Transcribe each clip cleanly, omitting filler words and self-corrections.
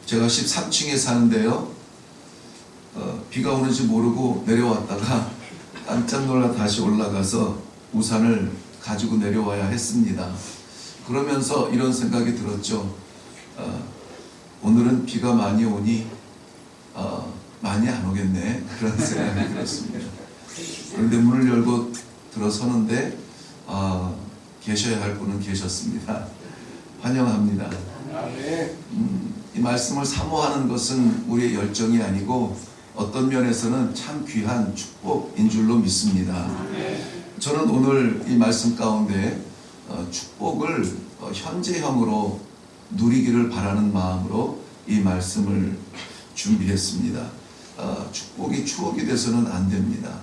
제가 13층에 사는데요. 비가 오는지 모르고 내려왔다가 깜짝 놀라 다시 올라가서 우산을 가지고 내려와야 했습니다. 그러면서 이런 생각이 들었죠. 오늘은 비가 많이 오니 많이 안 오겠네, 그런 생각이 들었습니다. 그런데 문을 열고 들어서는데 계셔야 할 분은 계셨습니다. 환영합니다. 이 말씀을 사모하는 것은 우리의 열정이 아니고 어떤 면에서는 참 귀한 축복인 줄로 믿습니다. 저는 오늘 이 말씀 가운데 축복을 현재형으로 누리기를 바라는 마음으로 이 말씀을 준비했습니다. 축복이 추억이 돼서는 안 됩니다.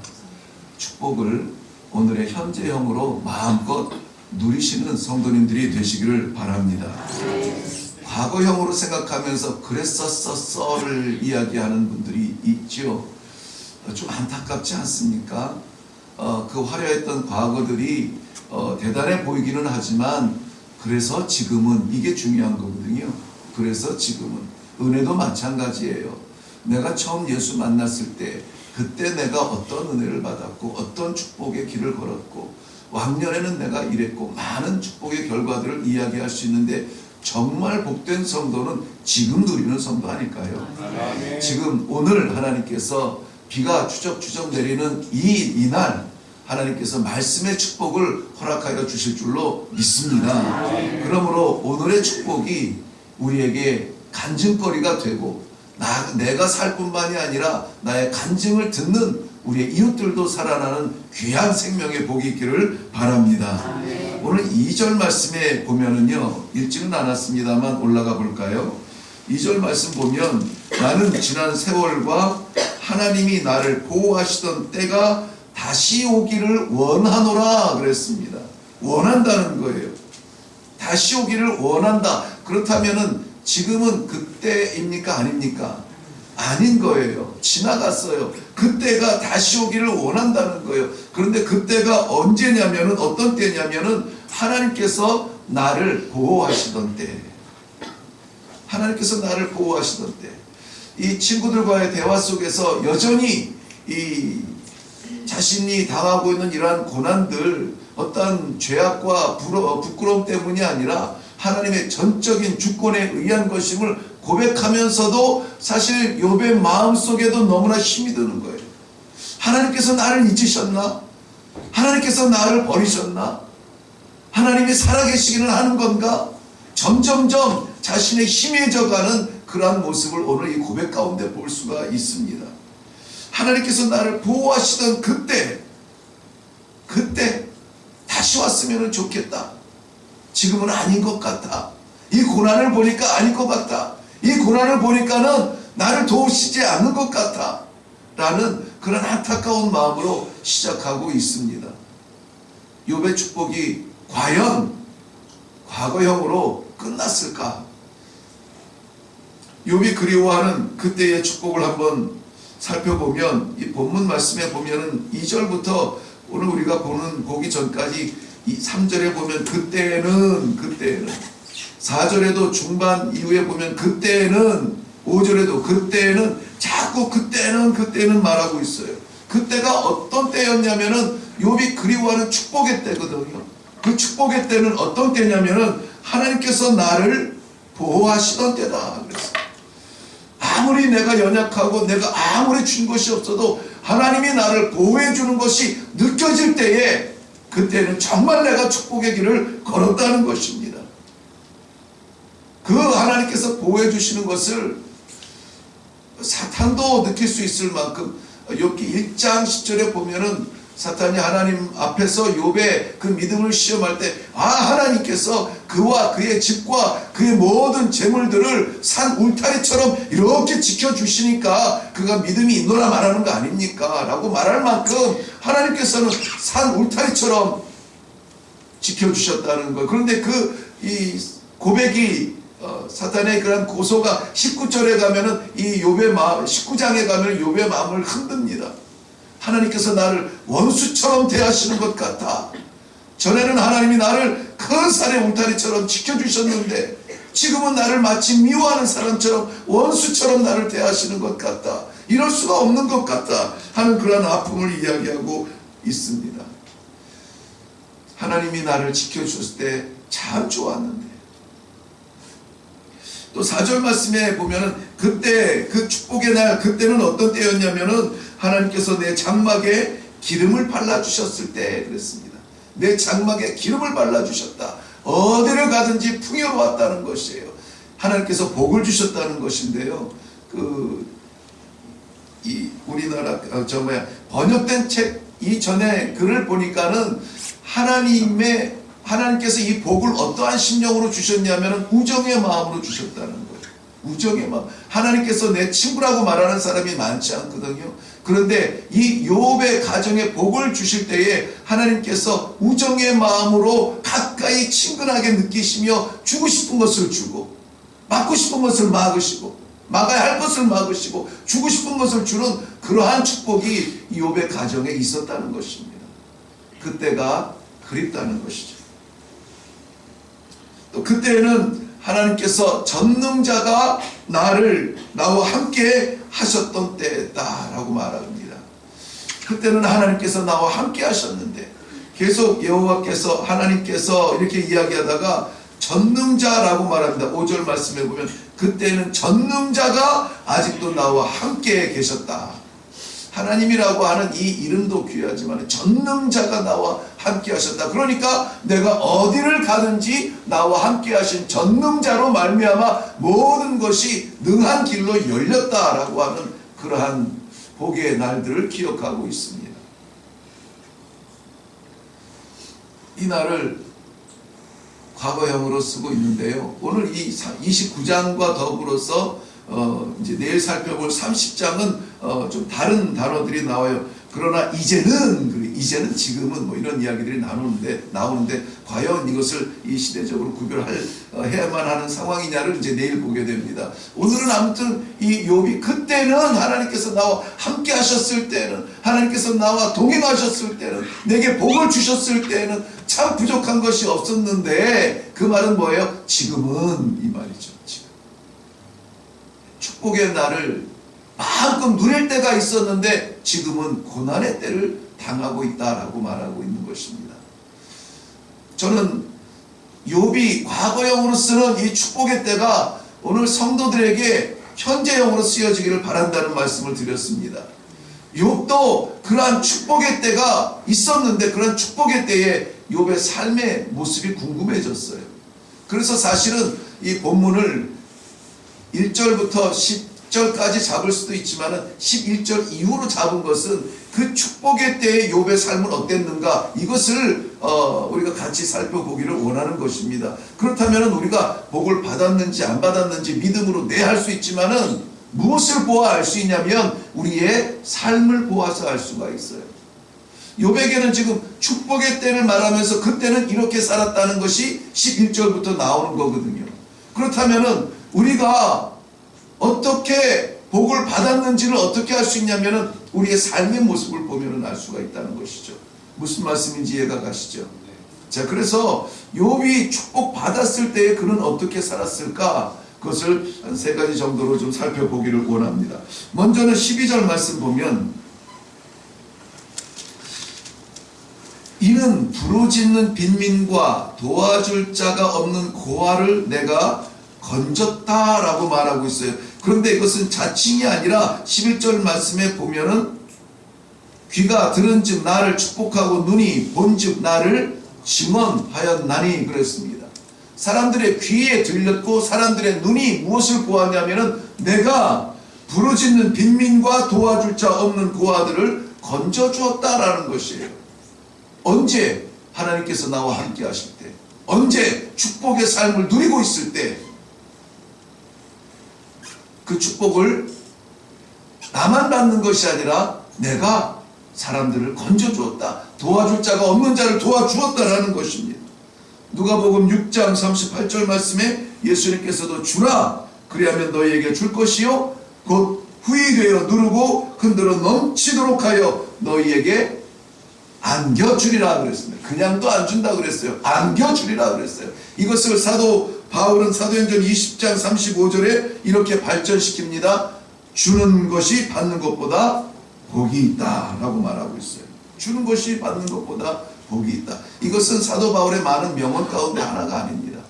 축복을 오늘의 현재형으로 마음껏 누리시는 성도님들이 되시기를 바랍니다. 과거형으로 생각하면서 그랬었어를 이야기하는 분들이 있죠. 좀 안타깝지 않습니까? 그 화려했던 과거들이 대단해 보이기는 하지만 그래서 지금은, 이게 중요한 거거든요. 그래서 지금은 은혜도 마찬가지예요. 내가 처음 예수 만났을 때 그때 내가 어떤 은혜를 받았고 어떤 축복의 길을 걸었고 왕년에는 내가 이랬고 많은 축복의 결과들을 이야기할 수 있는데 정말 복된 성도는 지금 누리는 성도 아닐까요? 지금 오늘 하나님께서 비가 추적추적 내리는 이날 하나님께서 말씀의 축복을 허락하여 주실 줄로 믿습니다. 그러므로 오늘의 축복이 우리에게 간증거리가 되고 내가 살 뿐만이 아니라 나의 간증을 듣는 우리의 이웃들도 살아나는 귀한 생명의 복이 있기를 바랍니다. 오늘 2절 말씀에 보면은요, 읽지는 않았습니다만 올라가 볼까요? 2절 말씀 보면 나는 지난 세월과 하나님이 나를 보호하시던 때가 다시 오기를 원하노라 그랬습니다. 원한다는 거예요. 다시 오기를 원한다. 그렇다면은 지금은 그때입니까? 아닙니까? 아닌 거예요. 지나갔어요. 그때가 다시 오기를 원한다는 거예요. 그런데 그때가 언제냐면은, 어떤 때냐면은 하나님께서 나를 보호하시던 때. 하나님께서 나를 보호하시던 때. 이 친구들과의 대화 속에서 여전히 이 자신이 당하고 있는 이러한 고난들, 어떠한 죄악과 부끄러움 때문이 아니라 하나님의 전적인 주권에 의한 것임을 고백하면서도 사실 욥의 마음속에도 너무나 힘이 드는 거예요. 하나님께서 나를 잊으셨나? 하나님께서 나를 버리셨나? 하나님이 살아계시기는 하는 건가? 점점점 자신의 희미해져가는 그러한 모습을 오늘 이 고백 가운데 볼 수가 있습니다. 하나님께서 나를 보호하시던 그때 다시 왔으면 좋겠다. 지금은 아닌 것 같다. 이 고난을 보니까 아닌 것 같다. 이 고난을 보니까는 나를 도우시지 않는 것 같다. 라는 그런 안타까운 마음으로 시작하고 있습니다. 욥의 축복이 과연 과거형으로 끝났을까? 욥이 그리워하는 그때의 축복을 한번 살펴보면, 이 본문 말씀에 보면은 2절부터 오늘 우리가 보기 전까지 이 3절에 보면 그때는 4절에도 중반 이후에 보면 그때는 5절에도 그때는 자꾸 그때는 말하고 있어요. 그때가 어떤 때였냐면은 욥이 그리워하는 축복의 때거든요. 그 축복의 때는 어떤 때냐면은 하나님께서 나를 보호하시던 때다 그랬어요. 아무리 내가 연약하고 내가 아무리 준 것이 없어도 하나님이 나를 보호해 주는 것이 느껴질 때에 그때는 정말 내가 축복의 길을 걸었다는 것입니다. 그 하나님께서 보호해 주시는 것을 사탄도 느낄 수 있을 만큼 욥기 1장 10절에 보면은 사탄이 하나님 앞에서 욥의 그 믿음을 시험할 때 하나님께서 그와 그의 집과 그의 모든 재물들을 산 울타리처럼 이렇게 지켜주시니까 그가 믿음이 있노라 말하는 거 아닙니까? 라고 말할 만큼 하나님께서는 산 울타리처럼 지켜주셨다는 거. 그런데 이 고백이 사탄의 그런 고소가 19절에 가면은 이 욥의 마음, 19장에 가면 욥의 마음을 흔듭니다. 하나님께서 나를 원수처럼 대하시는 것 같아. 전에는 하나님이 나를 큰 산의 울타리처럼 지켜주셨는데 지금은 나를 마치 미워하는 사람처럼 원수처럼 나를 대하시는 것 같다. 이럴 수가 없는 것 같다 하는 그런 아픔을 이야기하고 있습니다. 하나님이 나를 지켜주셨을 때 참 좋았는데, 또 4절 말씀에 보면은 그때 그 축복의 날, 그때는 어떤 때였냐면은 하나님께서 내 장막에 기름을 발라주셨을 때 그랬습니다. 내 장막에 기름을 발라주셨다. 어디를 가든지 풍요로웠다는 것이에요. 하나님께서 복을 주셨다는 것인데요. 우리나라 번역된 책 이전에 글을 보니까는 하나님께서 이 복을 어떠한 심령으로 주셨냐면 우정의 마음으로 주셨다는 거예요. 우정의 마음. 하나님께서 내 친구라고 말하는 사람이 많지 않거든요. 그런데 이 욥의 가정에 복을 주실 때에 하나님께서 우정의 마음으로 가까이 친근하게 느끼시며 주고 싶은 것을 주고, 막고 싶은 것을 막으시고, 막아야 할 것을 막으시고, 주고 싶은 것을 주는 그러한 축복이 욥의 가정에 있었다는 것입니다. 그때가 그립다는 것이죠. 또 그때는 하나님께서 전능자가 나와 함께 하셨던 때다라고 말합니다. 그때는 하나님께서 나와 함께 하셨는데, 계속 여호와께서 하나님께서 이렇게 이야기하다가 전능자라고 말합니다. 5절 말씀에 보면 그때는 전능자가 아직도 나와 함께 계셨다. 하나님이라고 하는 이 이름도 귀하지만 전능자가 나와 함께 하셨다. 그러니까 내가 어디를 가든지 나와 함께 하신 전능자로 말미암아 모든 것이 능한 길로 열렸다라고 하는 그러한 복의 날들을 기억하고 있습니다. 이 날을 과거형으로 쓰고 있는데요. 오늘 이 29장과 더불어서 이제 내일 살펴볼 30장은 좀 다른 단어들이 나와요. 그러나 이제는 지금은 뭐 이런 이야기들이 나오는데 과연 이것을 이 시대적으로 구별해야만 하는 상황이냐를 이제 내일 보게 됩니다. 오늘은 아무튼 이 욥이 그때는 하나님께서 나와 함께 하셨을 때는, 하나님께서 나와 동행하셨을 때는, 내게 복을 주셨을 때는 참 부족한 것이 없었는데, 그 말은 뭐예요? 지금은 이 말이죠. 지금 축복의 날을 마음껏 누릴 때가 있었는데 지금은 고난의 때를 당하고 있다라고 말하고 있는 것입니다. 저는 욥이 과거형으로 쓰는 이 축복의 때가 오늘 성도들에게 현재형으로 쓰여지기를 바란다는 말씀을 드렸습니다. 욥도 그러한 축복의 때가 있었는데 그런 축복의 때에 욥의 삶의 모습이 궁금해졌어요. 그래서 사실은 이 본문을 1절부터 10절까지 잡을 수도 있지만 11절 이후로 잡은 것은 그 축복의 때의 욥의 삶은 어땠는가, 이것을 우리가 같이 살펴보기를 원하는 것입니다. 그렇다면 우리가 복을 받았는지 안 받았는지 믿음으로 할 수 있지만은 무엇을 보아 알 수 있냐면 우리의 삶을 보아서 알 수가 있어요. 욥에게는 지금 축복의 때를 말하면서 그때는 이렇게 살았다는 것이 11절부터 나오는 거거든요. 그렇다면은 우리가 어떻게 복을 받았는지를 어떻게 알 수 있냐면은 우리의 삶의 모습을 보면은 알 수가 있다는 것이죠. 무슨 말씀인지 이해가 가시죠? 자, 그래서 욥이 축복 받았을 때에 그는 어떻게 살았을까? 그것을 한 3가지 정도로 좀 살펴보기를 원합니다. 먼저는 12절 말씀 보면, 이는 부르짖는 빈민과 도와줄 자가 없는 고아를 내가 건졌다라고 말하고 있어요. 그런데 이것은 자칭이 아니라 11절 말씀에 보면은 귀가 들은즉 나를 축복하고 눈이 본즉 나를 증언하였나니 그랬습니다. 사람들의 귀에 들렸고 사람들의 눈이 무엇을 보았냐면은 내가 부르짖는 빈민과 도와줄 자 없는 고아들을 건져주었다라는 것이에요. 언제? 하나님께서 나와 함께 하실 때, 언제? 축복의 삶을 누리고 있을 때, 그 축복을 나만 받는 것이 아니라 내가 사람들을 건져주었다, 도와줄 자가 없는 자를 도와주었다라는 것입니다. 누가복음 6장 38절 말씀에 예수님께서도 주라 그리하면 너희에게 줄 것이요 곧 후히 되어 누르고 흔들어 넘치도록 하여 너희에게 안겨주리라 그랬습니다. 그냥도 안 준다 그랬어요. 안겨주리라 그랬어요. 이것을 사도 바울은 사도행전 20장 35절에 이렇게 발전시킵니다. 주는 것이 받는 것보다 복이 있다 라고 말하고 있어요. 주는 것이 받는 것보다 복이 있다. 이것은 사도 바울의 많은 명언 가운데 하나가 아닙니다.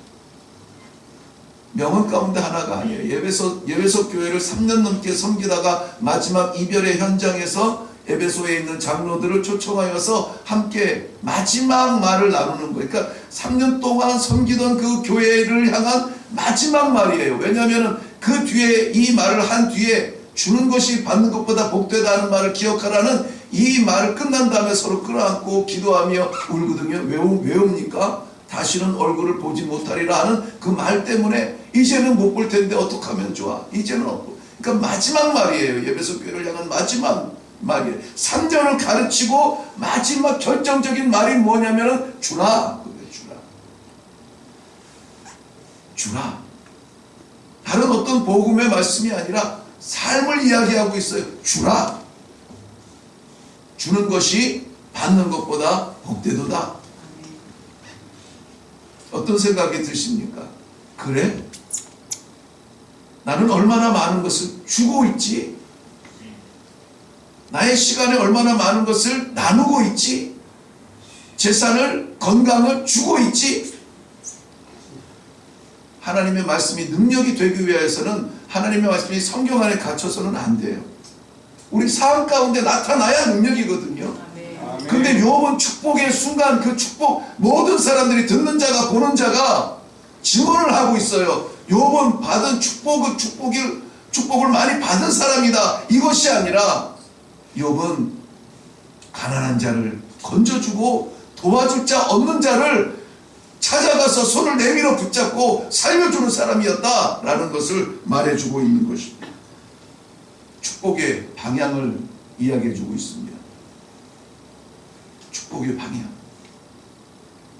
명언 가운데 하나가 아니에요. 예배소 교회를 3년 넘게 섬기다가 마지막 이별의 현장에서 에베소에 있는 장로들을 초청하여서 함께 마지막 말을 나누는 거예요. 그러니까 3년 동안 섬기던 그 교회를 향한 마지막 말이에요. 왜냐하면 그 뒤에 이 말을 한 뒤에 주는 것이 받는 것보다 복되다는 말을 기억하라는 이 말을 끝난 다음에 서로 끌어안고 기도하며 울거든요. 왜 웁니까? 다시는 얼굴을 보지 못하리라 하는 그 말 때문에 이제는 못 볼 텐데 어떻게 하면 좋아? 이제는 없고. 그러니까 마지막 말이에요. 예배소 교회를 향한 마지막 말이에요. 3년을 가르치고 마지막 결정적인 말이 뭐냐면은 주라. 주라. 다른 어떤 복음의 말씀이 아니라 삶을 이야기하고 있어요. 주라. 주는 것이 받는 것보다 복되도다. 어떤 생각이 드십니까? 그래? 나는 얼마나 많은 것을 주고 있지? 나의 시간에 얼마나 많은 것을 나누고 있지? 재산을, 건강을 주고 있지? 하나님의 말씀이 능력이 되기 위해서는 하나님의 말씀이 성경 안에 갇혀서는 안 돼요. 우리 삶 가운데 나타나야 능력이거든요. 근데 욥은 축복의 순간 그 축복 모든 사람들이 듣는 자가 보는 자가 증언을 하고 있어요. 욥은 받은 축복을 많이 받은 사람이다. 이것이 아니라 욥은 가난한 자를 건져주고 도와줄 자 없는 자를 찾아가서 손을 내밀어 붙잡고 살려주는 사람이었다라는 것을 말해주고 있는 것입니다. 축복의 방향을 이야기해주고 있습니다. 축복의 방향.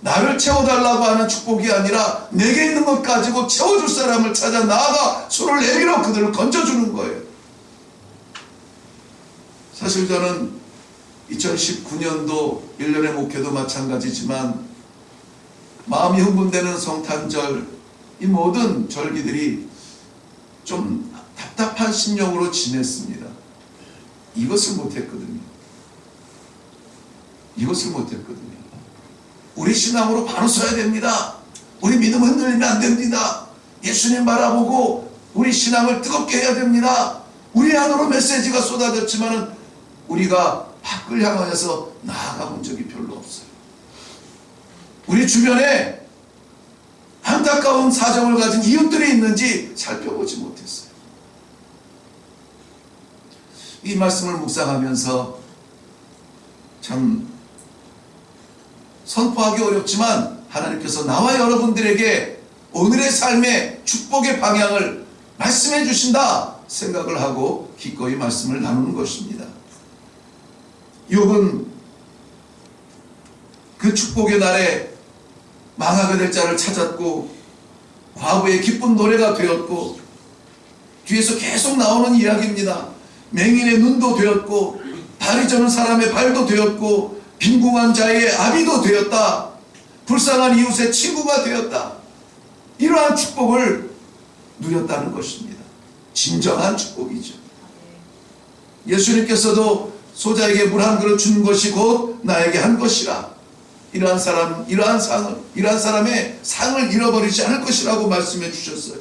나를 채워달라고 하는 축복이 아니라 내게 있는 것 가지고 채워줄 사람을 찾아 나아가 손을 내밀어 그들을 건져주는 거예요. 사실 저는 2019년도 1년의 목회도 마찬가지지만 마음이 흥분되는 성탄절, 이 모든 절기들이 좀 답답한 심령으로 지냈습니다. 이것을 못했거든요. 우리 신앙으로 바로 서야 됩니다. 우리 믿음 흔들리면 안 됩니다. 예수님 바라보고 우리 신앙을 뜨겁게 해야 됩니다. 우리 안으로 메시지가 쏟아졌지만은 우리가 밖을 향하여서 나아가 본 적이 별로 없어요. 우리 주변에 안타까운 사정을 가진 이웃들이 있는지 살펴보지 못했어요. 이 말씀을 묵상하면서 참 선포하기 어렵지만 하나님께서 나와 여러분들에게 오늘의 삶의 축복의 방향을 말씀해 주신다 생각을 하고 기꺼이 말씀을 나누는 것입니다. 욥은 그 축복의 날에 망하게 될 자를 찾았고 과부의 기쁜 노래가 되었고 뒤에서 계속 나오는 이야기입니다. 맹인의 눈도 되었고 다리 저는 사람의 발도 되었고 빈궁한 자의 아비도 되었다. 불쌍한 이웃의 친구가 되었다. 이러한 축복을 누렸다는 것입니다. 진정한 축복이죠. 예수님께서도 소자에게 물 한 그릇 준 것이 곧 나에게 한 것이라. 이러한 사람의 상을 잃어버리지 않을 것이라고 말씀해 주셨어요.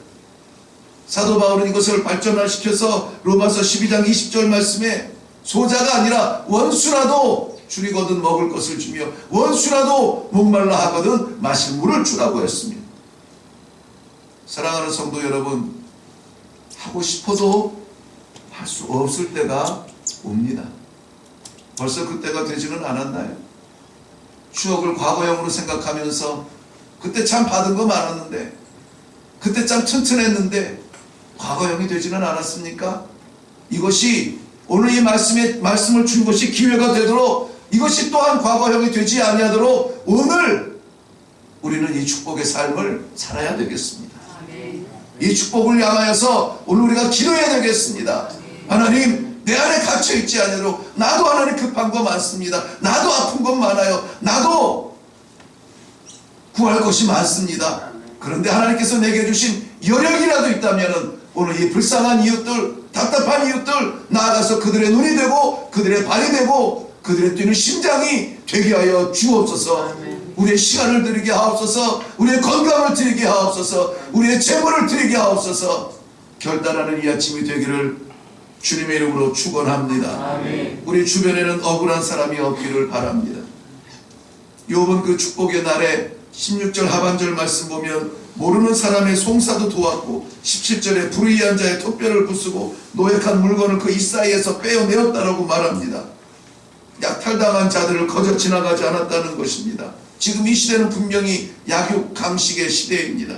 사도 바울은 이것을 발전시켜서 로마서 12장 20절 말씀에 소자가 아니라 원수라도 줄이거든 먹을 것을 주며 원수라도 목말라 하거든 마실 물을 주라고 했습니다. 사랑하는 성도 여러분, 하고 싶어도 할 수 없을 때가 옵니다. 벌써 그때가 되지는 않았나요? 추억을 과거형으로 생각하면서 그때 참 받은 거 많았는데 그때 참 튼튼했는데 과거형이 되지는 않았습니까? 이것이 오늘 이 말씀을 준 것이 기회가 되도록 이것이 또한 과거형이 되지 아니하도록 오늘 우리는 이 축복의 삶을 살아야 되겠습니다. 이 축복을 향하여서 오늘 우리가 기도해야 되겠습니다. 하나님, 내 안에 갇혀있지 않으로 나도 하나님 급한 거 많습니다. 나도 아픈 건 많아요. 나도 구할 것이 많습니다. 그런데 하나님께서 내게 주신 여력이라도 있다면 오늘 이 불쌍한 이웃들, 답답한 이웃들 나아가서 그들의 눈이 되고 그들의 발이 되고 그들의 뛰는 심장이 되게 하여 주옵소서. 우리의 시간을 드리게 하옵소서. 우리의 건강을 드리게 하옵소서. 우리의 재물을 드리게 하옵소서. 결단하는 이 아침이 되기를 주님의 이름으로 축원합니다. 우리 주변에는 억울한 사람이 없기를 바랍니다. 욥은 그 축복의 날에 16절 하반절 말씀 보면 모르는 사람의 송사도 도왔고 17절에 불의한 자의 톱뼈를 부수고 노획한 물건을 그 이사이에서 빼어내었다라고 말합니다. 약탈당한 자들을 거저 지나가지 않았다는 것입니다. 지금 이 시대는 분명히 약육 강식의 시대입니다.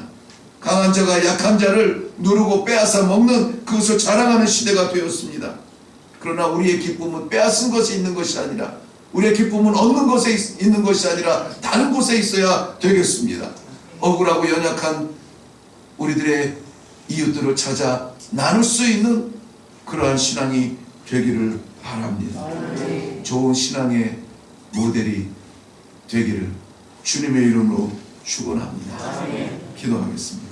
강한 자가 약한 자를 누르고 빼앗아 먹는 그것을 자랑하는 시대가 되었습니다. 그러나 우리의 기쁨은 빼앗은 것에 있는 것이 아니라 우리의 기쁨은 얻는 것에 있는 것이 아니라 다른 곳에 있어야 되겠습니다. 억울하고 연약한 우리들의 이웃들을 찾아 나눌 수 있는 그러한 신앙이 되기를 바랍니다. 좋은 신앙의 모델이 되기를 주님의 이름으로 축원합니다. 기도하겠습니다.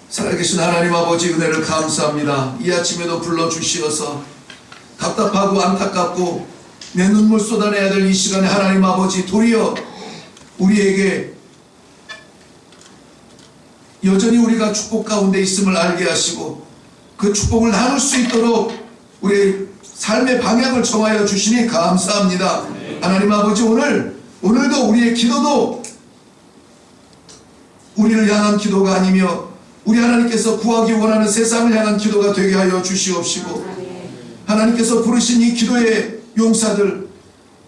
살아계신 하나님 아버지 은혜를 감사합니다. 이 아침에도 불러주시어서 답답하고 안타깝고 내 눈물 쏟아내야 될 이 시간에 하나님 아버지 도리어 우리에게 여전히 우리가 축복 가운데 있음을 알게 하시고 그 축복을 나눌 수 있도록 우리의 삶의 방향을 정하여 주시니 감사합니다. 하나님 아버지 오늘도 우리의 기도도 우리를 향한 기도가 아니며 우리 하나님께서 구하기 원하는 세상을 향한 기도가 되게 하여 주시옵시고 하나님께서 부르신 이 기도의 용사들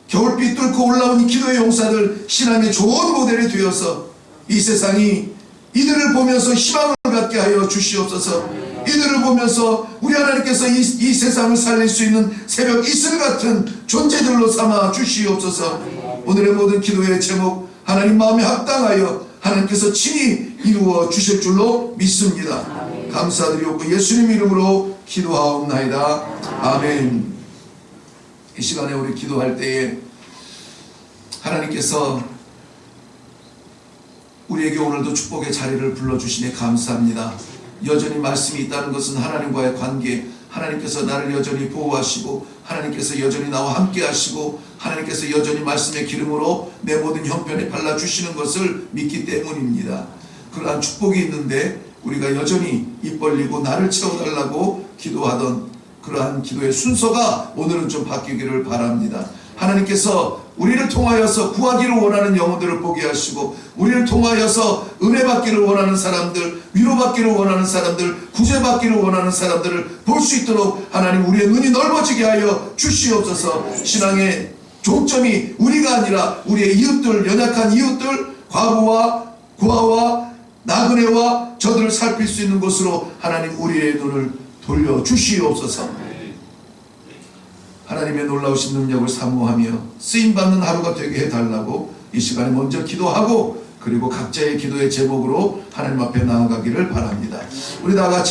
겨울빛 뚫고 올라온 이 기도의 용사들 신앙의 좋은 모델이 되어서 이 세상이 이들을 보면서 희망을 갖게 하여 주시옵소서. 이들을 보면서 우리 하나님께서 이 세상을 살릴 수 있는 새벽 이슬 같은 존재들로 삼아 주시옵소서. 오늘의 모든 기도의 제목 하나님 마음에 합당하여 하나님께서 친히 이루어 주실 줄로 믿습니다. 감사드리옵고 예수님 이름으로 기도하옵나이다. 아멘. 이 시간에 우리 기도할 때에 하나님께서 우리에게 오늘도 축복의 자리를 불러주시니 감사합니다. 여전히 말씀이 있다는 것은 하나님과의 관계, 하나님께서 나를 여전히 보호하시고 하나님께서 여전히 나와 함께 하시고 하나님께서 여전히 말씀의 기름으로 내 모든 형편에 발라주시는 것을 믿기 때문입니다. 그러한 축복이 있는데 우리가 여전히 입 벌리고 나를 채워달라고 기도하던 그러한 기도의 순서가 오늘은 좀 바뀌기를 바랍니다. 하나님께서 우리를 통하여서 구하기를 원하는 영혼들을 보게 하시고 우리를 통하여서 은혜 받기를 원하는 사람들, 위로받기를 원하는 사람들, 구제받기를 원하는 사람들을 볼 수 있도록 하나님 우리의 눈이 넓어지게 하여 주시옵소서. 신앙의 종점이 우리가 아니라 우리의 이웃들, 연약한 이웃들, 과부와 고아와 나그네와 저들을 살필 수 있는 곳으로 하나님 우리의 눈을 돌려주시옵소서. 하나님의 놀라우신 능력을 사모하며 쓰임받는 하루가 되게 해달라고 이 시간에 먼저 기도하고 그리고 각자의 기도의 제목으로 하나님 앞에 나아가기를 바랍니다. 우리 다 같이